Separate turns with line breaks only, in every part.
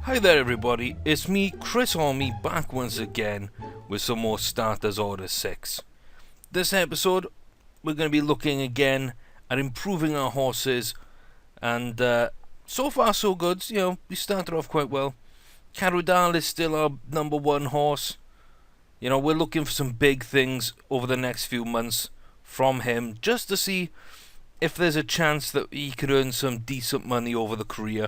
Hi there everybody, it's me, Chris Army, back once again with some more Starters Order 6. This episode, we're going to be looking again at improving our horses, and so far so good. You know, we started off quite well. Carudal is still our number one horse. You know, we're looking for some big things over the next few months from him, just to see if there's a chance that he could earn some decent money over the career.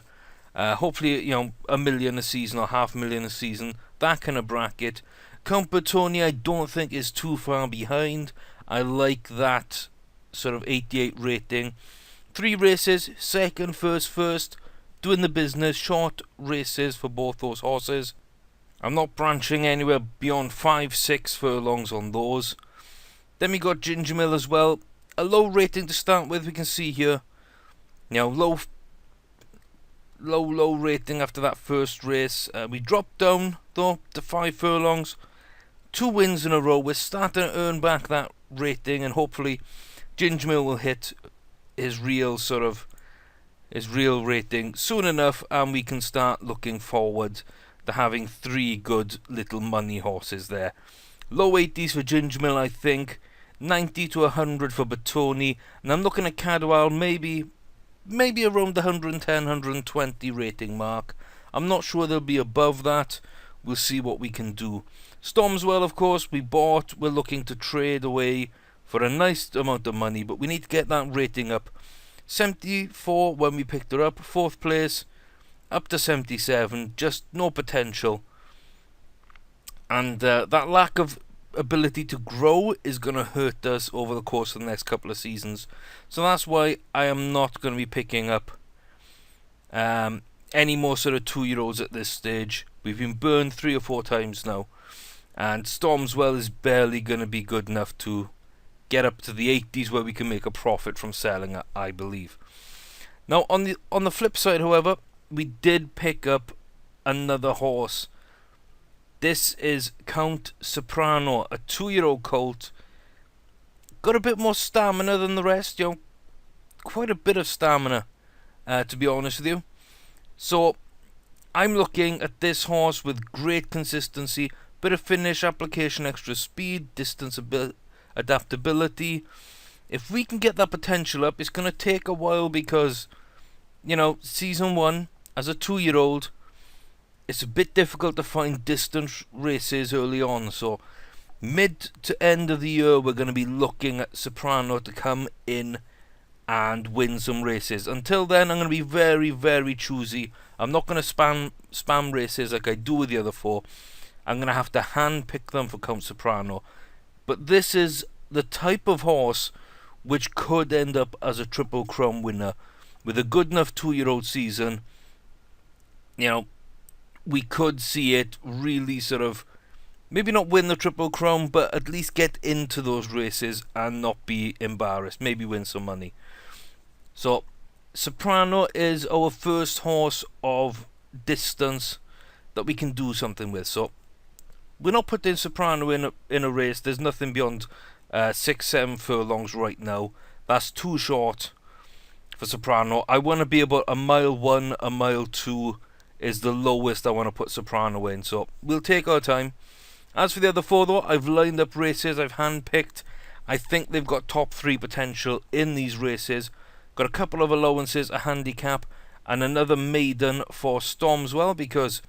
Hopefully, you know, $1 million a season or $500,000 a season, that kind of bracket. Count Bertoni, I don't think is too far behind. I like that sort of 88 rating. 3 races, second, first, doing the business, short races for both those horses. I'm not branching anywhere beyond 5-6 furlongs on those. Then we got Glingermill as well. A low rating to start with, we can see here. You know, low rating after that first race. We dropped down though to 5 furlongs, 2 wins in a row. We're starting to earn back that rating, and hopefully Glingermill will hit his real rating soon enough, and we can start looking forward to having 3 good little money horses there. Low 80s for Glingermill, I think. 90 to 100 for Bertoni, and I'm looking at Cadwell maybe around the 110, 120 rating mark. I'm not sure they'll be above that. We'll see what we can do. Stormswell, of course, we bought. We're looking to trade away for a nice amount of money, but we need to get that rating up. 74 when we picked her up. 4th place, up to 77. Just no potential. And that lack of ability to grow is going to hurt us over the course of the next couple of seasons. So that's why I am not going to be picking up any more sort of 2-year-olds at this stage. We've been burned 3 or 4 times now, and Stormswell is barely going to be good enough to get up to the 80s where we can make a profit from selling it, I believe. Now on the flip side, however, we did pick up another horse. This is Count Soprano, a 2-year-old colt. Got a bit more stamina than the rest, you know. Quite a bit of stamina, to be honest with you. So, I'm looking at this horse with great consistency, bit of finish, application, extra speed, distance adaptability. If we can get that potential up, it's going to take a while because, you know, season 1, as a 2-year-old, it's a bit difficult to find distance races early on, so mid to end of the year we're going to be looking at Soprano to come in and win some races. Until then, I'm going to be very, very choosy. I'm not going to spam races like I do with the other 4. I'm going to have to hand pick them for Count Soprano. But this is the type of horse which could end up as a Triple Crown winner. With a good enough 2-year-old season, you know, we could see it really sort of, maybe not win the Triple Crown, but at least get into those races and not be embarrassed. Maybe win some money. So, Soprano is our first horse of distance that we can do something with. So, we're not putting Soprano in a race. There's nothing beyond 6-7 furlongs right now. That's too short for Soprano. I want to be about a mile 1, a mile 2 is the lowest I want to put Soprano in, so we'll take our time. As for the other 4 though, I've lined up races, I've handpicked. I think they've got top 3 potential in these races. Got a couple of allowances, a handicap, and another maiden for Stormswell, because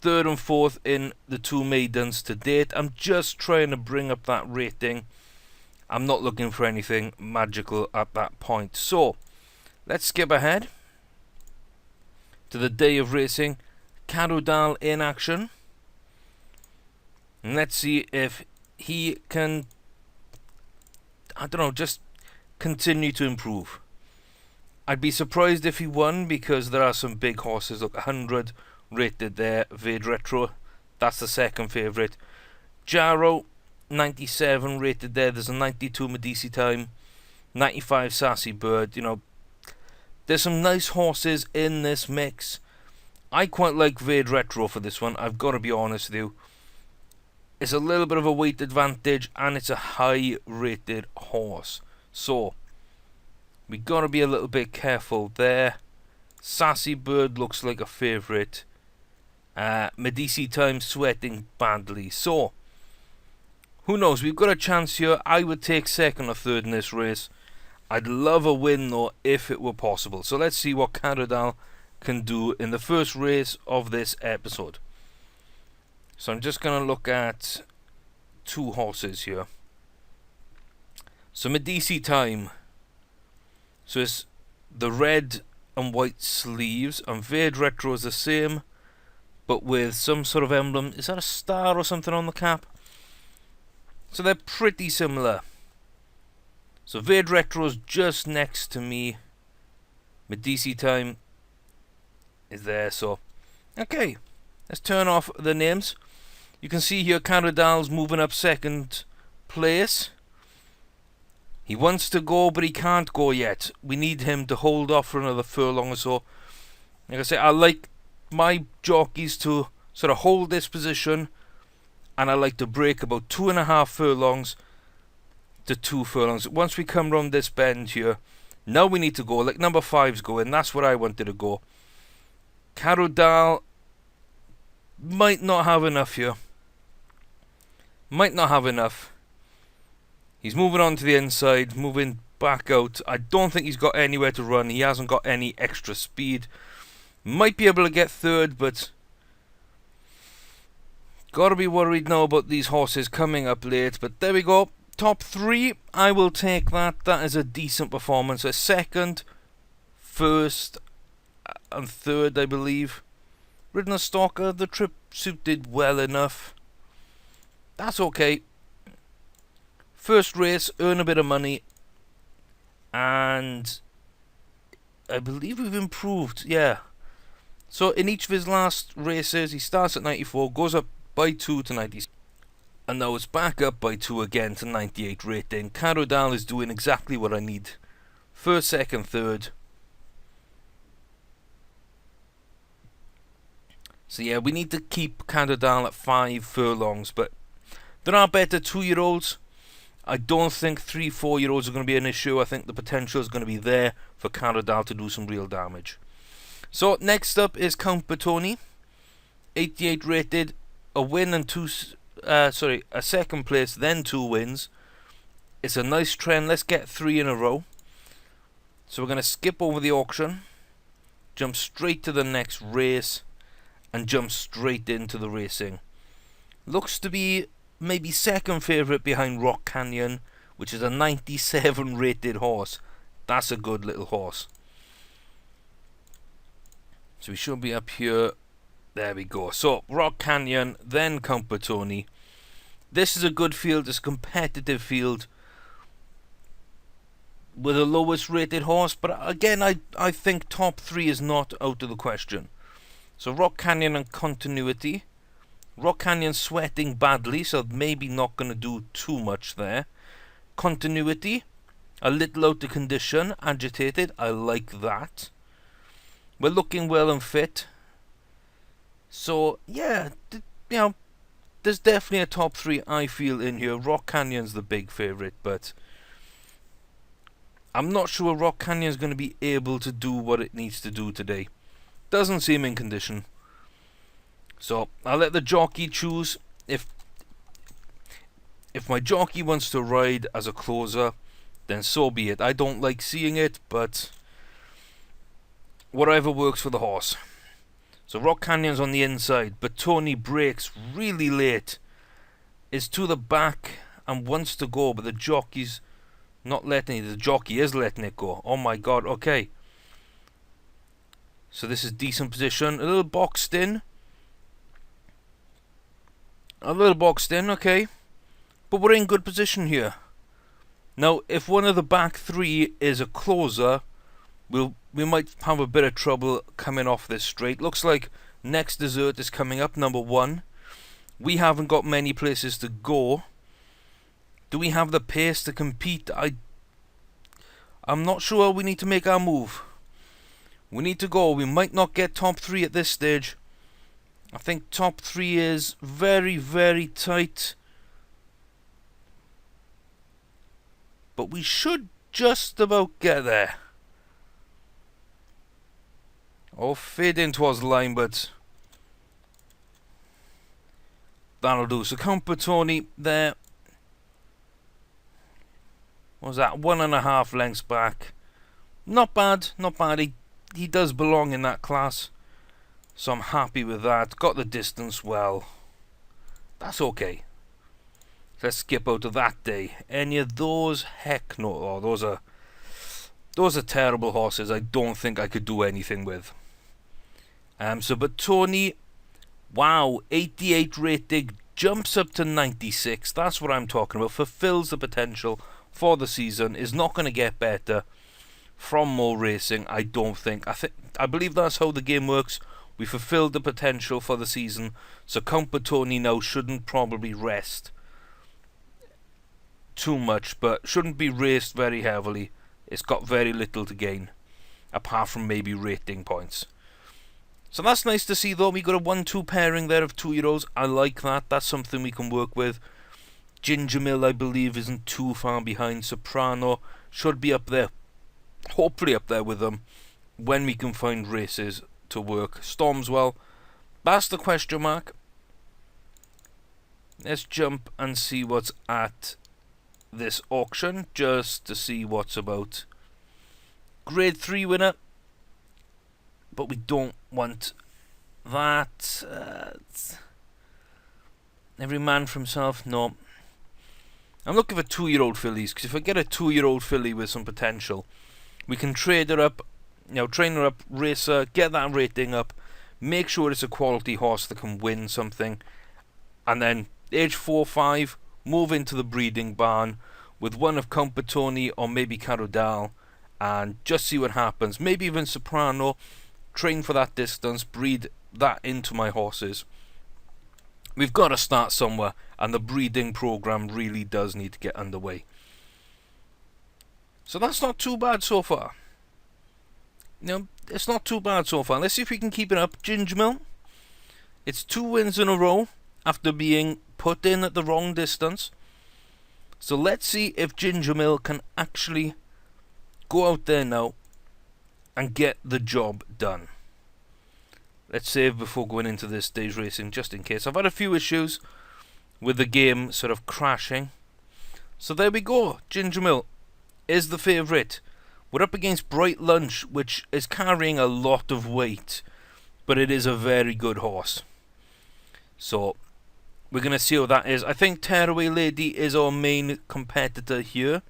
3rd and 4th in the 2 maidens to date. I'm just trying to bring up that rating. I'm not looking for anything magical at that point. So, let's skip ahead to the day of racing. Carudal in action. And let's see if he can, I don't know, just continue to improve. I'd be surprised if he won, because there are some big horses. Look, 100 rated there. Vade Retro, that's the second favourite. Jarrow, 97 rated there. There's a 92 Medici Time, 95 Sassy Bird. You know, there's some nice horses in this mix. I quite like Vade Retro for this one, I've got to be honest with you. It's a little bit of a weight advantage, and it's a high rated horse. So, we got to be a little bit careful there. Sassy Bird looks like a favourite. Medici Time sweating badly. So, who knows? We've got a chance here. I would take second or third in this race. I'd love a win though if it were possible. So let's see what Caradal can do in the first race of this episode. So I'm just going to look at two horses here. So Medici Time. So it's the red and white sleeves, and Vade Retro is the same, but with some sort of emblem. Is that a star or something on the cap? So they're pretty similar. So Vade Retro's just next to me. Medici Time is there, so okay. Let's turn off the names. You can see here Caradal's moving up second place. He wants to go, but he can't go yet. We need him to hold off for another furlong or so. Like I say, I like my jockeys to sort of hold this position, and I like to break about 2.5 furlongs to 2 furlongs. Once we come round this bend here, now we need to go like number 5's going. That's what I wanted to go. Caradal might not have enough here. Might not have enough. He's moving on to the inside, moving back out. I don't think he's got anywhere to run. He hasn't got any extra speed. Might be able to get third, but gotta be worried now about these horses coming up late. But there we go. Top 3, I will take that. That is a decent performance. A second, first, and third, I believe. Ridden a Stalker, the trip suited well enough. That's okay. First race, earn a bit of money, and I believe we've improved, yeah. So in each of his last races, he starts at 94, goes up by 2 to 96, and now it's back up by 2 again to 98 rating. Caradal is doing exactly what I need. First, second, third. So yeah, we need to keep Caradal at 5 furlongs, but there are better 2-year-olds. I don't think 3-4-year-olds are going to be an issue. I think the potential is going to be there for Caradal to do some real damage. So next up is Count Bertoni, 88 rated, a win and a second place, then 2 wins. It's a nice trend. Let's get 3 in a row. So we're going to skip over the auction, jump straight to the next race, and jump straight into the racing. Looks to be maybe second favourite behind Rock Canyon, which is a 97 rated horse. That's a good little horse. So we should be up here. There we go. So Rock Canyon, then Count Bertoni. This is a good field. It's a competitive field with the lowest rated horse, but again I think top 3 is not out of the question. So Rock Canyon and Continuity. Rock Canyon sweating badly, so maybe not going to do too much there. Continuity, a little out of condition, agitated. I like that. We're looking well and fit. So yeah, you know, there's definitely a top 3 I feel in here. Rock Canyon's the big favourite, but I'm not sure Rock Canyon's going to be able to do what it needs to do today. Doesn't seem in condition. So I'll let the jockey choose. If my jockey wants to ride as a closer, then so be it. I don't like seeing it, but whatever works for the horse. So Rock Canyon's on the inside, but Tony breaks really late, is to the back and wants to go, but the jockey's not letting it. The jockey is letting it go. Oh my god, okay. So this is decent position. A little boxed in. Okay. But we're in good position here. Now, if one of the back 3 is a closer, we might have a bit of trouble coming off this straight. Looks like Next Dessert is coming up, number 1. We haven't got many places to go. Do we have the pace to compete? I'm not sure. We need to make our move. We need to go. We might not get top 3 at this stage. I think top 3 is very, very tight. But we should just about get there. Oh, fade in towards the line, but That'll do. So Count Bertoni there. What was that? 1.5 lengths back. Not bad, not bad. He does belong in that class. So I'm happy with that. Got the distance well. That's okay. Let's skip out to that day. Any of those? Heck no. Oh, those are terrible horses. I don't think I could do anything with. So Bertoni, wow, 88 rating, jumps up to 96. That's what I'm talking about. Fulfills the potential for the season. Is not going to get better from more racing, I don't think. I believe that's how the game works. We fulfilled the potential for the season, so Count Bertoni now shouldn't probably rest too much, but shouldn't be raced very heavily. It's got very little to gain, apart from maybe rating points. So that's nice to see, though. We got a 1-2 pairing there of 2-year-olds. I like that. That's something we can work with. Glingermill, I believe, isn't too far behind. Soprano should be up there, hopefully up there with them, when we can find races to work. Stormswell, that's the question mark. Let's jump and see what's at this auction, just to see what's about. Grade 3 winner, but we don't want that. Every man for himself. No, I'm looking for 2-year-old fillies, because if I get a 2-year-old filly with some potential, we can trade her up, train her up, race her, get that rating up, make sure it's a quality horse that can win something, and then age 4-5, move into the breeding barn with one of Count Bertoni or maybe Carodal, and just see what happens. Maybe even Soprano, train for that distance, breed that into my horses. We've got to start somewhere, and the breeding program really does need to get underway. So that's not too bad so far. It's not too bad so far. Let's see if we can keep it up. Glingermill, it's 2 wins in a row after being put in at the wrong distance. So let's see if Glingermill can actually go out there now and get the job done. Let's save before going into this day's racing, just in case. I've had a few issues with the game sort of crashing. So there we go. Glingermill is the favourite. We're up against Bright Lunch, which is carrying a lot of weight, but it is a very good horse. So we're going to see how that is. I think Tearaway Lady is our main competitor here.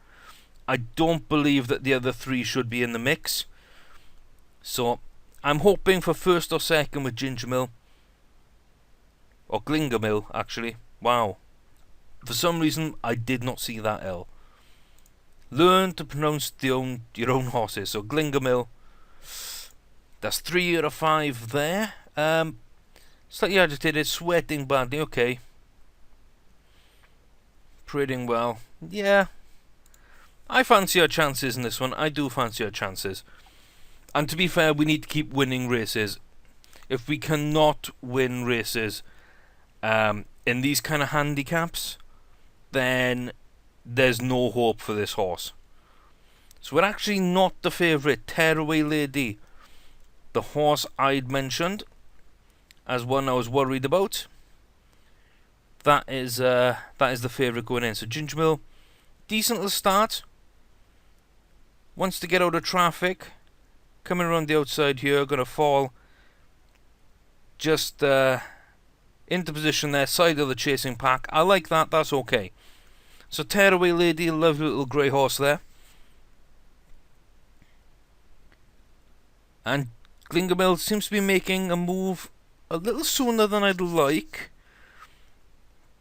I don't believe that the other 3 should be in the mix. So I'm hoping for first or second with Glingermill. Or Glingermill, actually. Wow. For some reason, I did not see that L. Learn to pronounce your own horses. So Glingermill. That's 3 out of 5 there. Slightly agitated, sweating badly. Okay. Parading well. Yeah. I fancy our chances in this one. I do fancy our chances. And to be fair, we need to keep winning races. If we cannot win races in these kind of handicaps, then there's no hope for this horse. So we're actually not the favourite. Tearaway Lady, the horse I'd mentioned as one I was worried about, that is the favourite going in. So Glingermill, decent little start. Wants to get out of traffic. Coming around the outside here, going to fall just into position there, side of the chasing pack. I like that, that's okay. So Tearaway Lady, lovely little grey horse there. And Glingermill seems to be making a move a little sooner than I'd like.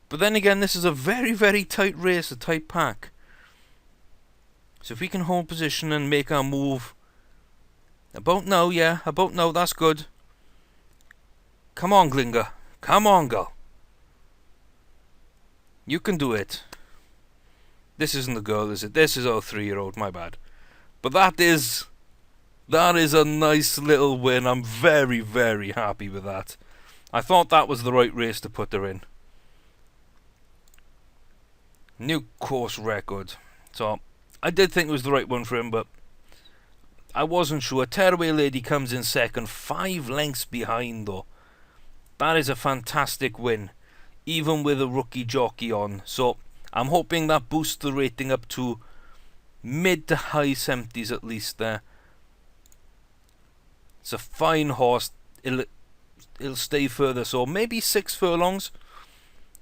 But then again, this is a very, very tight race, a tight pack. So if we can hold position and make our move about now, yeah, about now, that's good. Come on, Glinger. Come on, girl. You can do it. This isn't the girl, is it? This is our 3-year-old, my bad. But that is a nice little win. I'm very, very happy with that. I thought that was the right race to put her in. New course record. So, I did think it was the right one for him, but I wasn't sure. Tearaway Lady comes in second, 5 lengths behind though. That is a fantastic win. even with a rookie jockey on. So I'm hoping that boosts the rating up to mid to high 70s at least there. It's a fine horse. It'll stay further, so maybe 6 furlongs.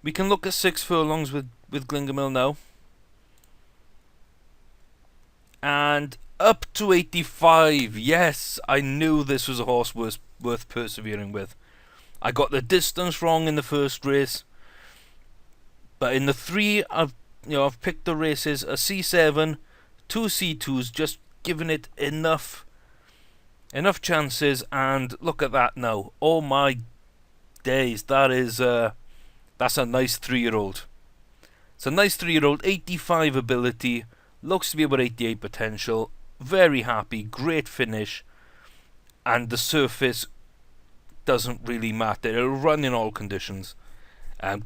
We can look at 6 furlongs with Glingermill now. And up to 85. Yes, I knew this was a horse worth persevering with. I got the distance wrong in the first race, but in the 3 I've picked the races: a C7, 2 C2s, just giving it enough chances. And look at that now. Oh my days, that's a nice 3-year-old. It's a nice 3-year-old, 85 ability, looks to be about 88 potential. Very happy, great finish, and the surface doesn't really matter. It'll run in all conditions.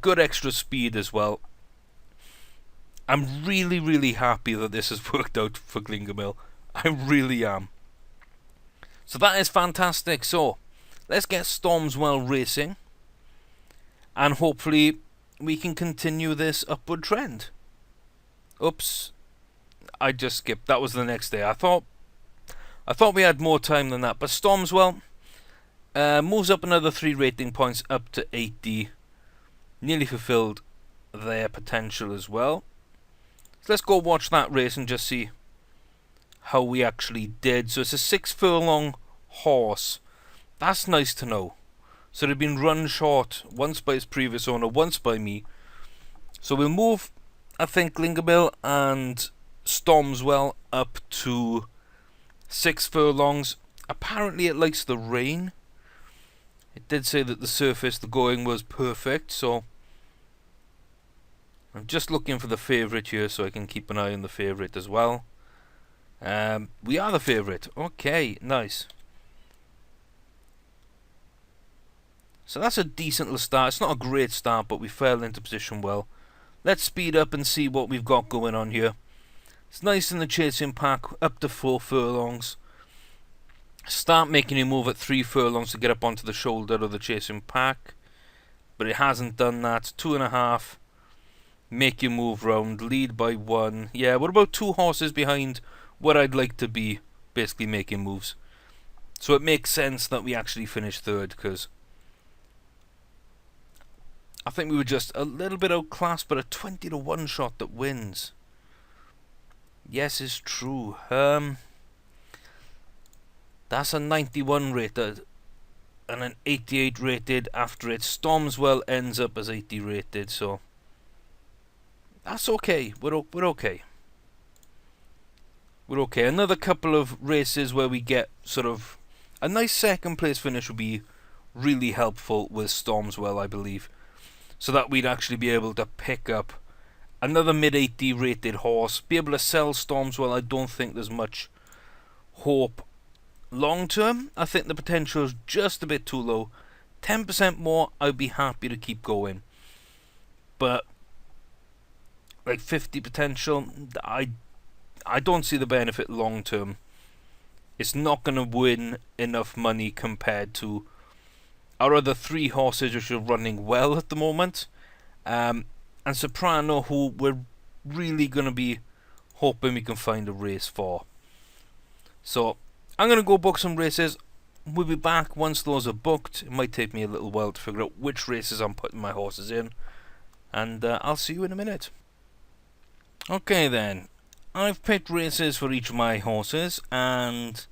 Good extra speed as well. I'm really, really happy that this has worked out for Glingermill. I really am. So that is fantastic. So let's get Stormswell racing, and hopefully we can continue this upward trend. Oops, I just skipped. That was the next day. I thought we had more time than that, but Stormswell moves up another 3 rating points up to 80. Nearly fulfilled their potential as well. So let's go watch that race and just see how we actually did. So it's a 6 furlong horse. That's nice to know. So they've been run short, once by its previous owner, once by me. So we'll move, I think, Glingermill and Stormswell up to 6 furlongs. Apparently it likes the rain. It did say that the surface, the going was perfect, so I'm just looking for the favourite here so I can keep an eye on the favourite as well. We are the favourite. Okay, nice. So that's a decent little start. It's not a great start, but we fell into position well. Let's speed up and see what we've got going on here. It's nice in the chasing pack, up to 4 furlongs. Start making you move at 3 furlongs to get up onto the shoulder of the chasing pack, but it hasn't done that. 2.5. Make you move round, lead by 1. Yeah, we're about 2 horses behind what I'd like to be, basically making moves. So it makes sense that we actually finish 3rd, because I think we were just a little bit outclassed, but a 20-to-1 shot that wins. Yes, it's true. That's a 91 rated and an 88 rated after it. Stormswell ends up as 80 rated, so that's okay. We're okay. We're okay. Another couple of races where we get sort of a nice 2nd place finish would be really helpful with Stormswell, I believe, so that we'd actually be able to pick up another mid-80 rated horse, be able to sell Stormswell. I don't think there's much hope long term. I think the potential is just a bit too low. 10% more, I'd be happy to keep going. But like 50 potential, I don't see the benefit long term. It's not going to win enough money compared to our other 3 horses which are running well at the moment. And Soprano, who we're really going to be hoping we can find a race for. So I'm going to go book some races. We'll be back once those are booked. It might take me a little while to figure out which races I'm putting my horses in. And I'll see you in a minute. Okay then. I've picked races for each of my horses, and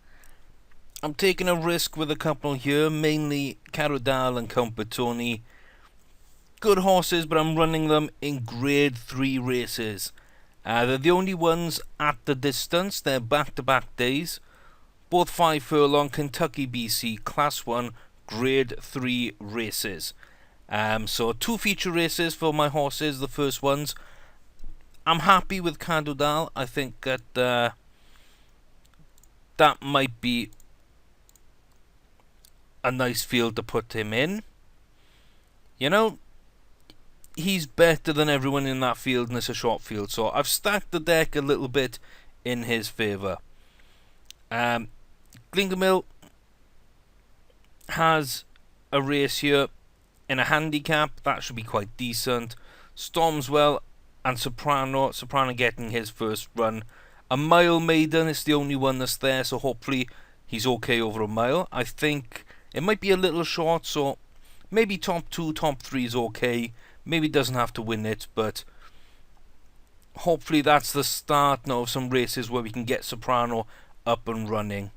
I'm taking a risk with a couple here, mainly Carodal and Count Bertoni. Good horses, but I'm running them in grade 3 races. They're the only ones at the distance. They're back-to-back days. Both 5 furlong Kentucky BC Class 1 grade 3 races. So 2 feature races for my horses, the first ones. I'm happy with Carodal. I think that that might be a nice field to put him in. You know, he's better than everyone in that field, and it's a short field, so I've stacked the deck a little bit in his favour. Glingermill has a race here. in a handicap, that should be quite decent. Stormswell and Soprano getting his first run. A mile maiden is the only one that's there, so hopefully he's okay over a mile. I think it might be a little short, so maybe top 2, top 3 is okay. Maybe doesn't have to win it, but hopefully that's the start now of some races where we can get Soprano up and running.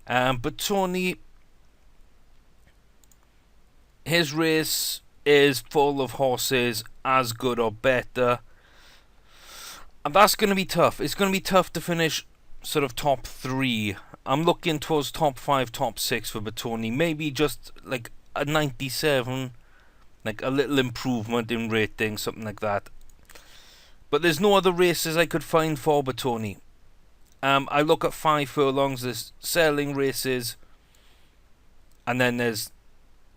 But Tony, his race is full of horses as good or better. And that's going to be tough. It's going to be tough to finish sort of top 3. I'm looking towards top 5, top 6 for Bertoni. Maybe just like a 97, like a little improvement in rating, something like that. But there's no other races I could find for Bertoni. I look at 5 furlongs, there's selling races, and then there's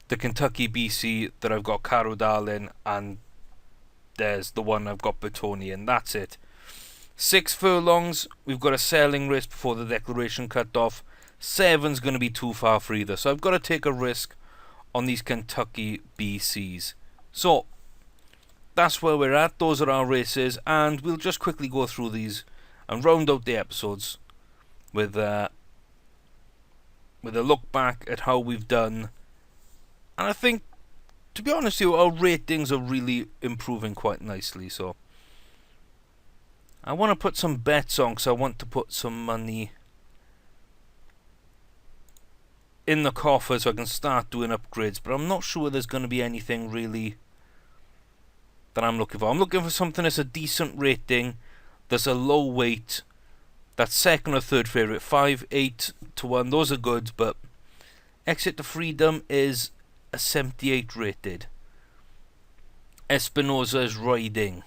the Kentucky BC that I've got Caro Darling, and there's the one I've got Bertoni, and that's it. 6 furlongs, we've got a selling race before the declaration cut off. 7's going to be too far for either, so I've got to take a risk on these Kentucky BCs. So that's where we're at. Those are our races, and we'll just quickly go through these and round out the episodes with a look back at how we've done. And I think, to be honest with you, our ratings are really improving quite nicely. So I want to put some bets on, because I want to put some money in the coffer so I can start doing upgrades. But I'm not sure there's going to be anything really that I'm looking for. I'm looking for something that's a decent rating, that's a low weight, that's second or third favourite. 5, 8 to 1, those are good, but Exit to Freedom is a 78 rated. Espinosa is riding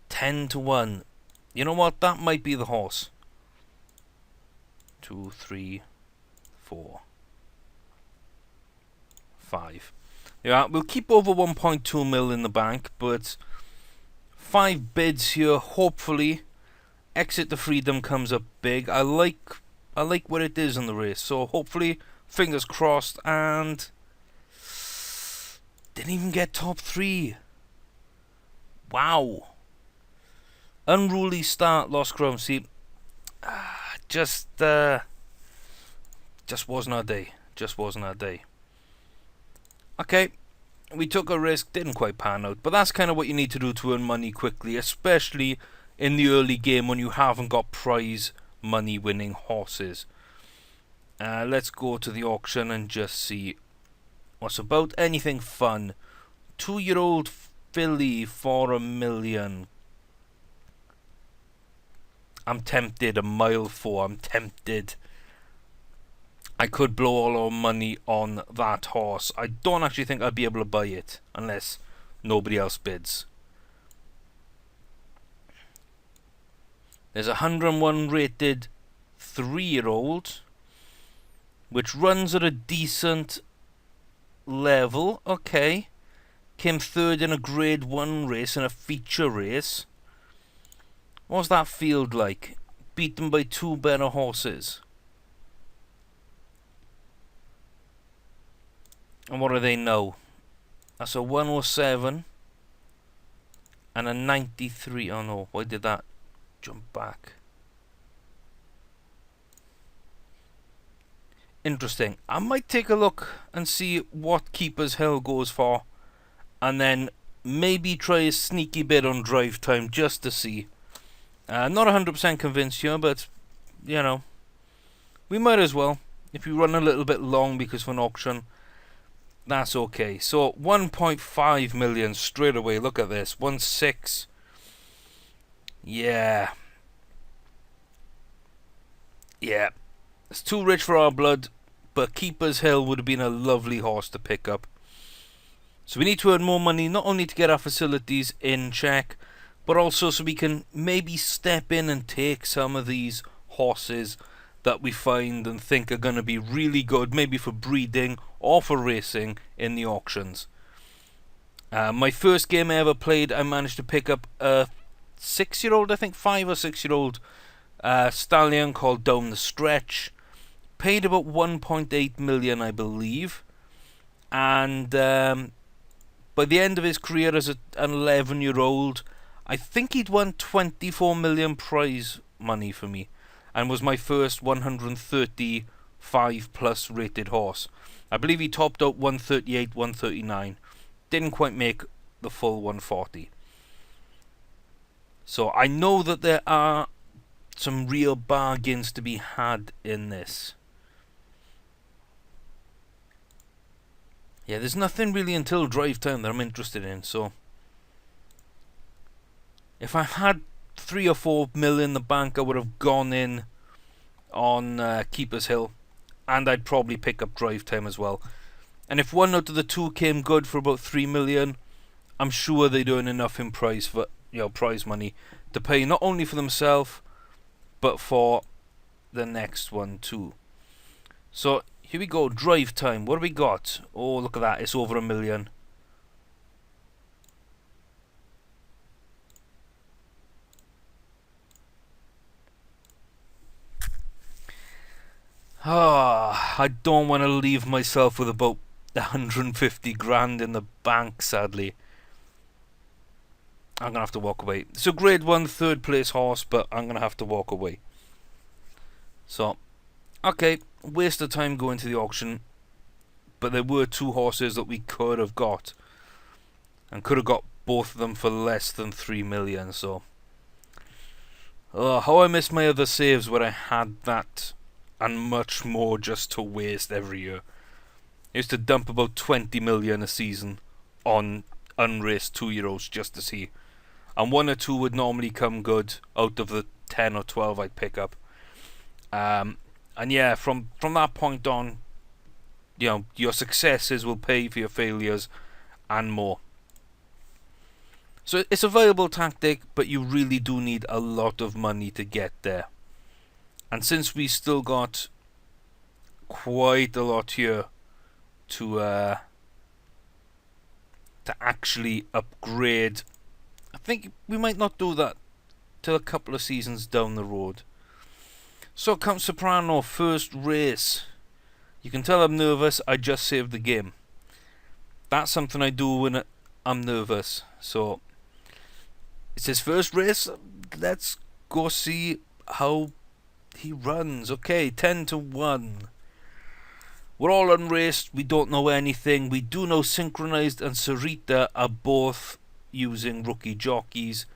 10 to 1. You know what? That might be the horse. 2, 3, 4, 5. Yeah, we'll keep over 1.2 mil in the bank, but 5 bids here. Hopefully, Exit to Freedom comes up big. I like what it is in the race, so hopefully, fingers crossed. And didn't even get top 3. Wow. Unruly Start, Lost Ground. See, just wasn't our day. Just wasn't our day. Okay, we took a risk, didn't quite pan out, but that's kind of what you need to do to earn money quickly, especially in the early game when you haven't got prize money winning horses. Let's go to the auction and just see what's about. Anything fun. 2-year-old filly for $1 million. I'm tempted. 1 mile 4. I'm tempted. I could blow all our money on that horse. I don't actually think I'd be able to buy it unless nobody else bids. There's a 101 rated 3-year-old, which runs at a decent level. Okay. Came third in a grade 1 race, in a feature race. What's that field like? Beaten by 2 better horses. And what are they now? That's a 107 and a 93. Oh no, why did that jump back? Interesting. I might take a look and see what Keeper's Hill goes for, and then maybe try a sneaky bit on drive time just to see. Not 100% convinced here, but you know, we might as well. If we run a little bit long because of an auction, that's okay. So 1.5 million straight away. Look at this. 1.6. Yeah. Yeah. It's too rich for our blood, but Keeper's Hill would have been a lovely horse to pick up. So we need to earn more money, not only to get our facilities in check, but also so we can maybe step in and take some of these horses that we find and think are going to be really good, maybe for breeding or for racing in the auctions. My first game I ever played, I managed to pick up a 6-year-old, I think 5 or 6-year-old stallion called Down the Stretch. Paid about 1.8 million, I believe. And by the end of his career as an 11-year-old, I think he'd won 24 million prize money for me, and was my first 135 plus rated horse. I believe he topped out 138, 139. Didn't quite make the full 140. So I know that there are some real bargains to be had in this. Yeah, there's nothing really until drive time that I'm interested in, so if I had 3 or 4 mil in the bank, I would have gone in on Keeper's Hill, and I'd probably pick up drive time as well. And if one out of the two came good for about 3 million, I'm sure they'd earn enough in prize for, prize money to pay not only for themselves but for the next one too. So here we go, drive time. What have we got? Oh, look at that, it's over 1 million. I don't want to leave myself with about 150 grand in the bank, sadly. I'm going to have to walk away. It's a grade 1 third place horse, but I'm going to have to walk away. So, okay, waste of time going to the auction. But there were 2 horses that we could have got. And could have got both of them for less than 3 million, so. How I miss my other saves where I had that and much more just to waste every year. I used to dump about 20 million a season on unraced 2-year-olds just to see. And 1 or 2 would normally come good out of the 10 or 12 I'd pick up. And yeah, from that point on, your successes will pay for your failures and more. So it's a viable tactic, but you really do need a lot of money to get there. And since we still got quite a lot here to actually upgrade, I think we might not do that till a couple of seasons down the road. So Count Soprano, first race. You can tell I'm nervous, I just saved the game. That's something I do when I'm nervous. So it's his first race. Let's go see how he runs. Okay, 10-1. We're all unraced. We don't know anything. We do know Synchronized and Sarita are both using rookie jockeys.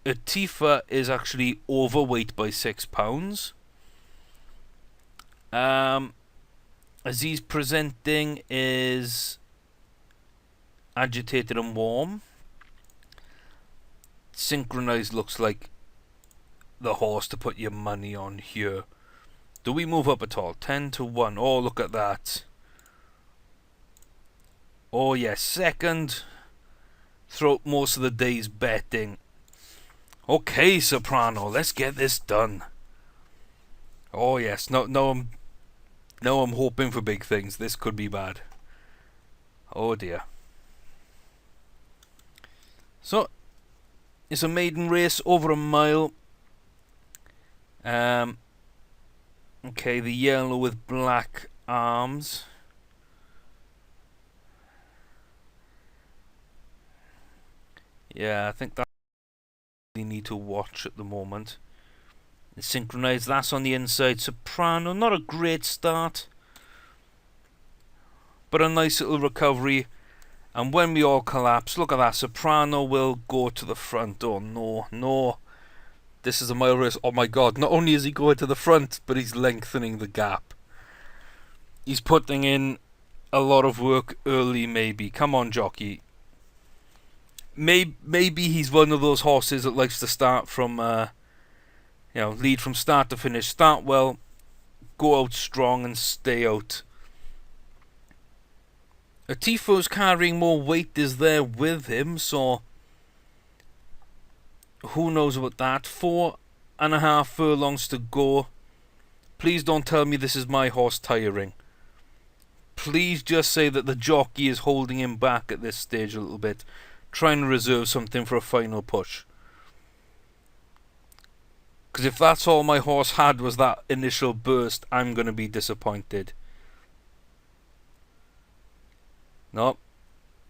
Atifa is actually overweight by 6 pounds. Aziz Presenting is agitated and warm. Synchronized looks like the horse to put your money on here. Do we move up at all? 10-1. Oh, look at that. Oh yes, second. Throughout most of the day's betting. Okay, Soprano, let's get this done. Oh yes, no, I'm hoping for big things. This could be bad. Oh dear. So it's a maiden race over a mile. Okay, the yellow with black arms. Yeah, I think that we need to watch at the moment. Synchronized, that's on the inside. Soprano, not a great start, but a nice little recovery. And when we all collapse, look at that, Soprano will go to the front. Oh no. This is a mile race. Oh my god, not only is he going to the front, but he's lengthening the gap. He's putting in a lot of work early, maybe. Come on, jockey. Maybe he's one of those horses that likes to start from, lead from start to finish. Start well, go out strong and stay out. Atifo's carrying more weight is there with him, so who knows about that. 4.5 furlongs to go. Please don't tell me this is my horse tiring. Please just say that the jockey is holding him back at this stage a little bit, trying to reserve something for a final push. Because if that's all my horse had was that initial burst, I'm going to be disappointed. No,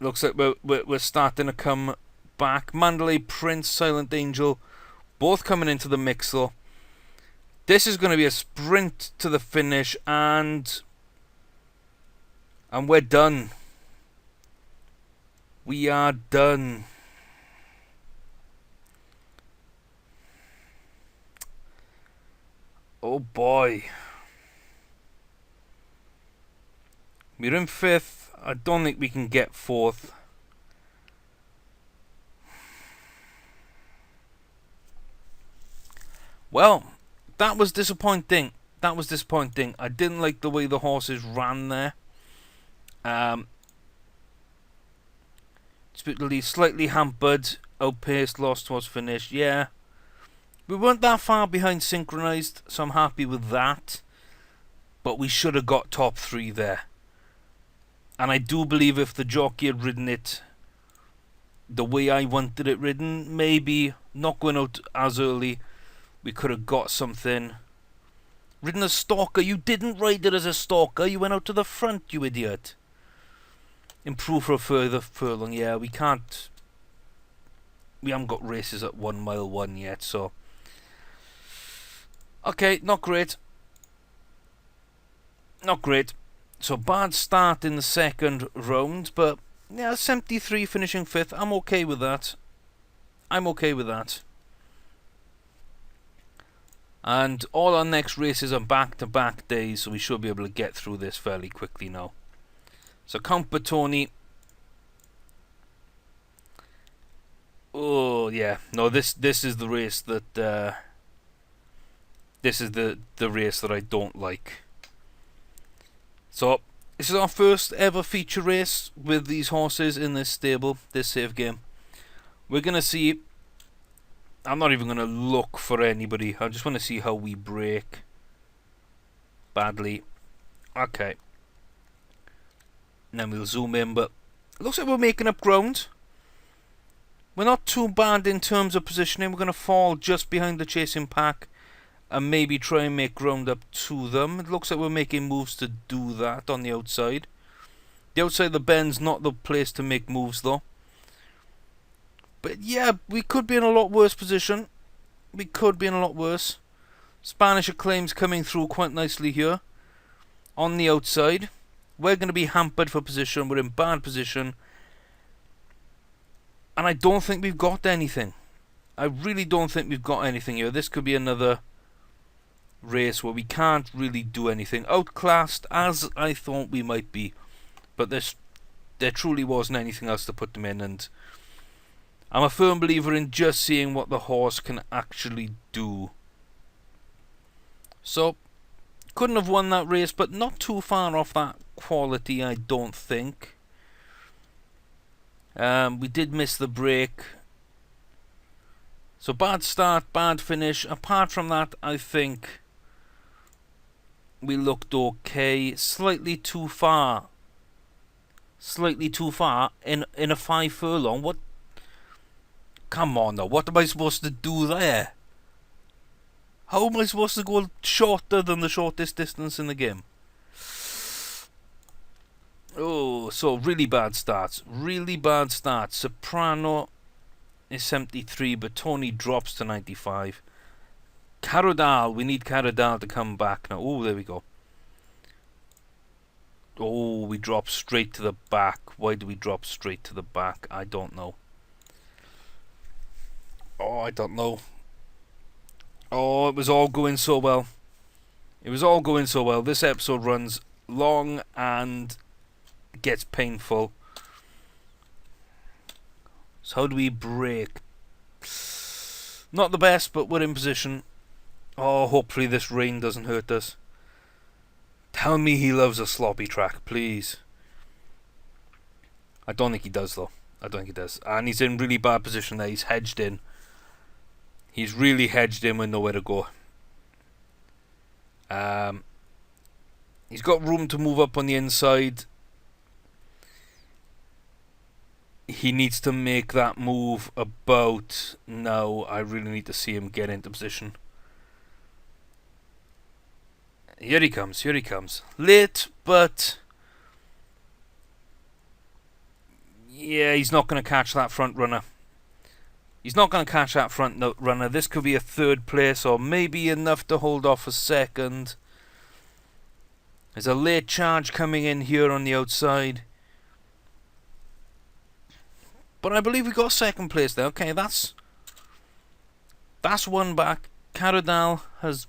looks like we're starting to come back. Mandalay Prince, Silent Angel, both coming into the mix though. This is going to be a sprint to the finish, and we're done. We are done. Oh boy. We're in 5th. I don't think we can get 4th. Well, that was disappointing. That was disappointing. I didn't like the way the horses ran there. Slightly hampered, outpaced, lost towards finish. Yeah. We weren't that far behind synchronized, so I'm happy with that. But we should have got top 3 there. And I do believe if the jockey had ridden it the way I wanted it ridden, maybe not going out as early, we could have got something. Ridden a stalker. You didn't ride it as a stalker. You went out to the front, you idiot. Improve for a further furlong. Yeah, we can't. We haven't got races at 1 mile 1 yet, so. Okay, not great. Not great. So bad start in the second round, but yeah, 73 finishing 5th. I'm okay with that. I'm okay with that. And all our next races are back-to-back days, so we should be able to get through this fairly quickly now. So Count Bertoni. Oh yeah, no, this is the race that this is the race that I don't like. So this is our first ever feature race with these horses in this stable, this save game. We're gonna see. I'm not even gonna look for anybody. I just want to see how we break. Badly. Okay. And then we'll zoom in, but it looks like we're making up ground. We're not too bad in terms of positioning. We're going to fall just behind the chasing pack and maybe try and make ground up to them. It looks like we're making moves to do that on the outside. The outside of the bend's not the place to make moves though. But yeah, we could be in a lot worse position. We could be in a lot worse. Spanish Acclaim's coming through quite nicely here. On the outside. We're going to be hampered for position. We're in bad position. And I don't think we've got anything. I really don't think we've got anything here. This could be another race where we can't really do anything. Outclassed as I thought we might be. But there truly wasn't anything else to put them in. And I'm a firm believer in just seeing what the horse can actually do. So, couldn't have won that race, but not too far off that quality, I don't think. We did miss the break. So bad start, bad finish. Apart from that, I think we looked okay. Slightly too far. Slightly too far in a 5 furlong. What? Come on now, what am I supposed to do there? How am I supposed to go shorter than the shortest distance in the game? Oh, so really bad starts. Really bad starts. Soprano is 73, but Tony drops to 95. Carodal, we need Carodal to come back now. Oh, there we go. Oh, we drop straight to the back. Why do we drop straight to the back? I don't know. Oh, I don't know. Oh, it was all going so well. It was all going so well. This episode runs long and gets painful. So how do we break? Not the best, but we're in position. Oh, hopefully this rain doesn't hurt us. Tell me he loves a sloppy track, please. I don't think he does, though. I don't think he does. And he's in really bad position there. He's hedged in. He's really hedged in with nowhere to go. He's got room to move up on the inside. He needs to make that move about now. I really need to see him get into position. Here he comes, here he comes. Late, but Yeah, he's not going to catch that front runner. He's not going to catch that front runner. This could be a third place or maybe enough to hold off a second. There's a late charge coming in here on the outside. But I believe we got second place there. Okay, that's one back. Caradal has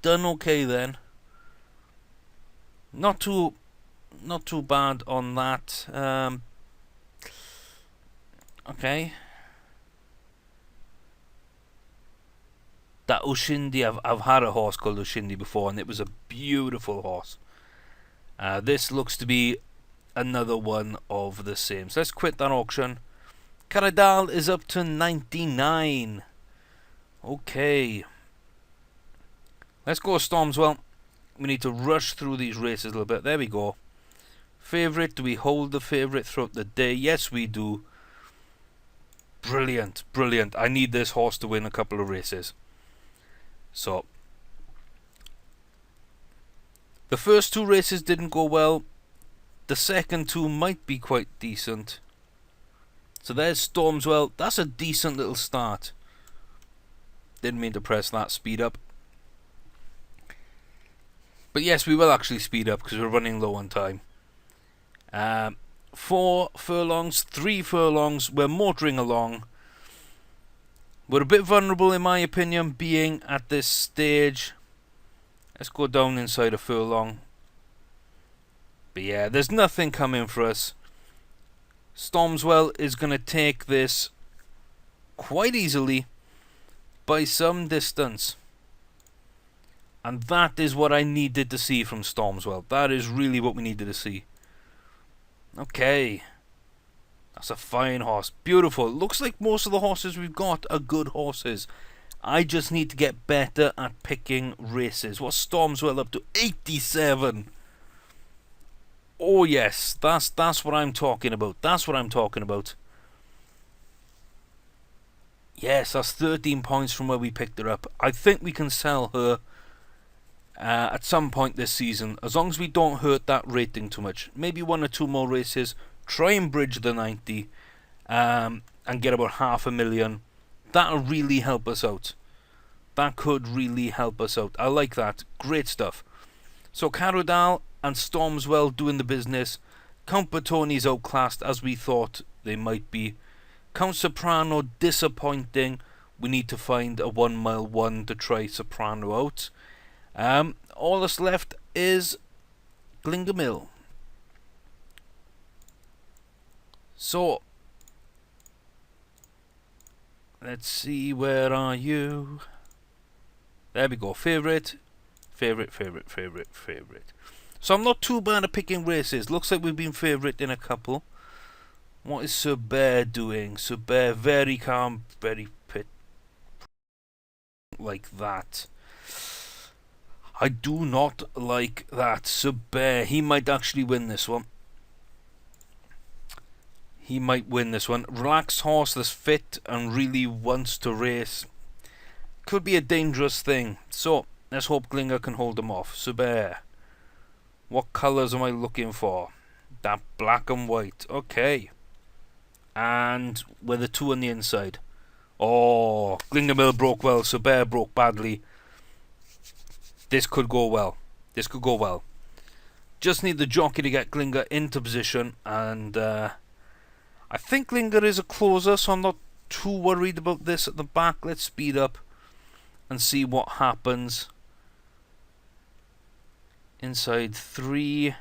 done okay then. Not too bad on that. Okay. That Ushindi, I've had a horse called Ushindi before, and it was a beautiful horse. This looks to be another one of the same. So let's quit that auction. Caradal is up to 99. Okay. Let's go Stormswell. We need to rush through these races a little bit. There we go. Favourite. Do we hold the favourite throughout the day? Yes, we do. Brilliant. Brilliant. I need this horse to win a couple of races. So, the first two races didn't go well. The second two might be quite decent. So there's Stormswell. That's a decent little start. Didn't mean to press that speed up. But yes, we will actually speed up because we're running low on time. 4 furlongs, 3 furlongs. We're motoring along. We're a bit vulnerable in my opinion being at this stage. Let's go down inside a furlong. But yeah, there's nothing coming for us. Stormswell is going to take this quite easily by some distance. And that is what I needed to see from Stormswell. That is really what we needed to see. Okay. That's a fine horse. Beautiful. Looks like most of the horses we've got are good horses. I just need to get better at picking races. What's Stormswell up to? 87. Oh yes, that's what I'm talking about. That's what I'm talking about. Yes, that's 13 points from where we picked her up. I think we can sell her at some point this season, as long as we don't hurt that rating too much. Maybe 1 or 2 more races. Try and bridge the 90 and get about 500,000. That'll really help us out. That could really help us out. I like that. Great stuff. So Caradal and Stormswell doing the business. Count Bertoni's outclassed as we thought they might be. Count Soprano disappointing. We need to find a 1 mile 1 to try Soprano out. All that's left is Glingermill. So let's see, where are you? There we go. Favourite. So I'm not too bad at picking races. Looks like we've been favourite in a couple. What is Sir Bear doing? Sir Bear, very calm, very pit. Like that. I do not like that. Sir Bear, he might actually win this one. He might win this one. Relaxed horse that's fit and really wants to race. Could be a dangerous thing. So, let's hope Glinger can hold him off. Sir Bear. What colours am I looking for? That black and white. Okay. And with the 2 on the inside. Oh, Glingermill broke well. Sir Bear broke badly. This could go well. This could go well. Just need the jockey to get Glinger into position. And I think Glinger is a closer, so I'm not too worried about this at the back. Let's speed up and see what happens. Inside 3.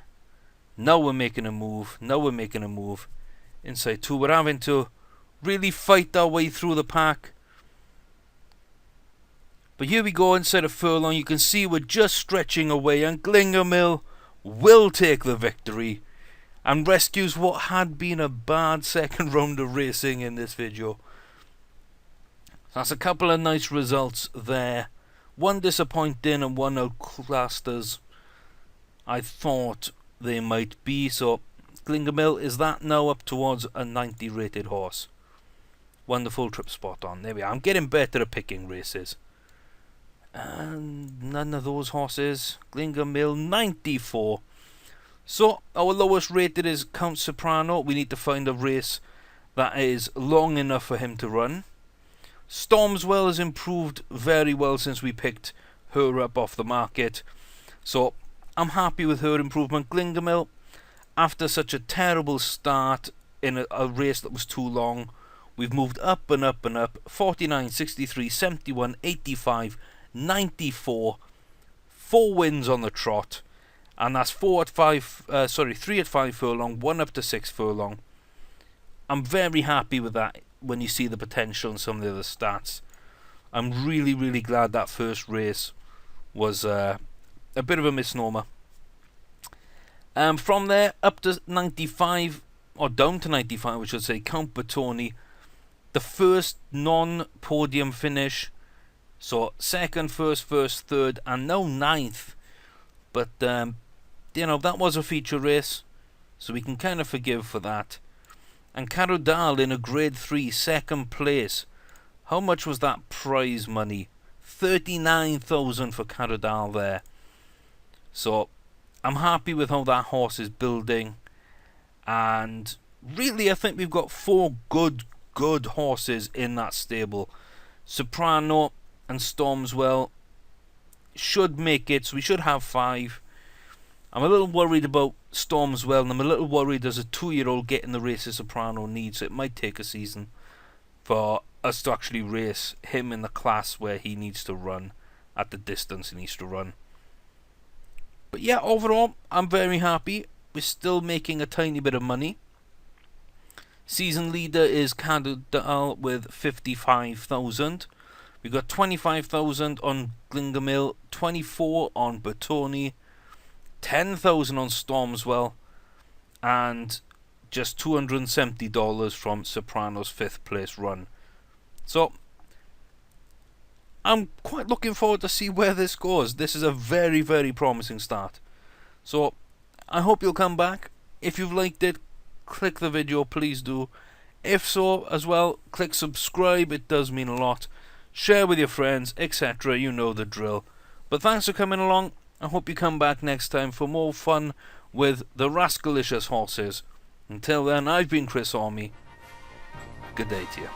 Now we're making a move. Inside 2. We're having to really fight our way through the pack. But here we go inside a furlong. You can see we're just stretching away, and Glingermill will take the victory and rescues what had been a bad second round of racing in this video. So that's a couple of nice results there. One disappointing and one outclassed as I thought they might be. So Glingermill is that now up towards a 90 rated horse. Wonderful trip spot on. There we are. I'm getting better at picking races. And none of those horses. Glingermill 94. So our lowest rated is Count Soprano. We need to find a race that is long enough for him to run. Stormswell has improved very well since we picked her up off the market, so I'm happy with her improvement. Glingermill, after such a terrible start in a race that was too long, we've moved up and up and up. 49, 63, 71, 85, 94, 4 wins on the trot, and that's 3 at 5 furlong, 1 up to 6 furlong. I'm very happy with that when you see the potential in some of the other stats. I'm really, really glad that first race was a bit of a misnomer. From there up to 95, or down to 95 I should say, Count Bertoni, the first non-podium finish, so second, first, third, and now 9th. But that was a feature race, so we can kind of forgive for that. And Carodal in a grade 3 second place. How much was that prize money? 39,000 for Carodal there. So I'm happy with how that horse is building, and really I think we've got 4 good horses in that stable. Soprano and Stormswell should make it, so we should have 5. I'm a little worried about Stormswell, and I'm a little worried as a 2-year-old getting the races Soprano needs, so it might take a season for us to actually race him in the class where he needs to run, at the distance he needs to run. But yeah, overall, I'm very happy. We're still making a tiny bit of money. Season leader is Carodal with 55,000. We got 25,000 on Glingermill, 24 on Bertoni, 10,000 on Stormswell, and just $270 from Soprano's 5th place run. So I'm quite looking forward to see where this goes. This is a very, very promising start. So I hope you'll come back. If you've liked it, click the video, please do. If so, as well, click subscribe, it does mean a lot. Share with your friends, etc. You know the drill. But thanks for coming along. I hope you come back next time for more fun with the Rascalicious horses. Until then, I've been Chris Orme. Good day to you.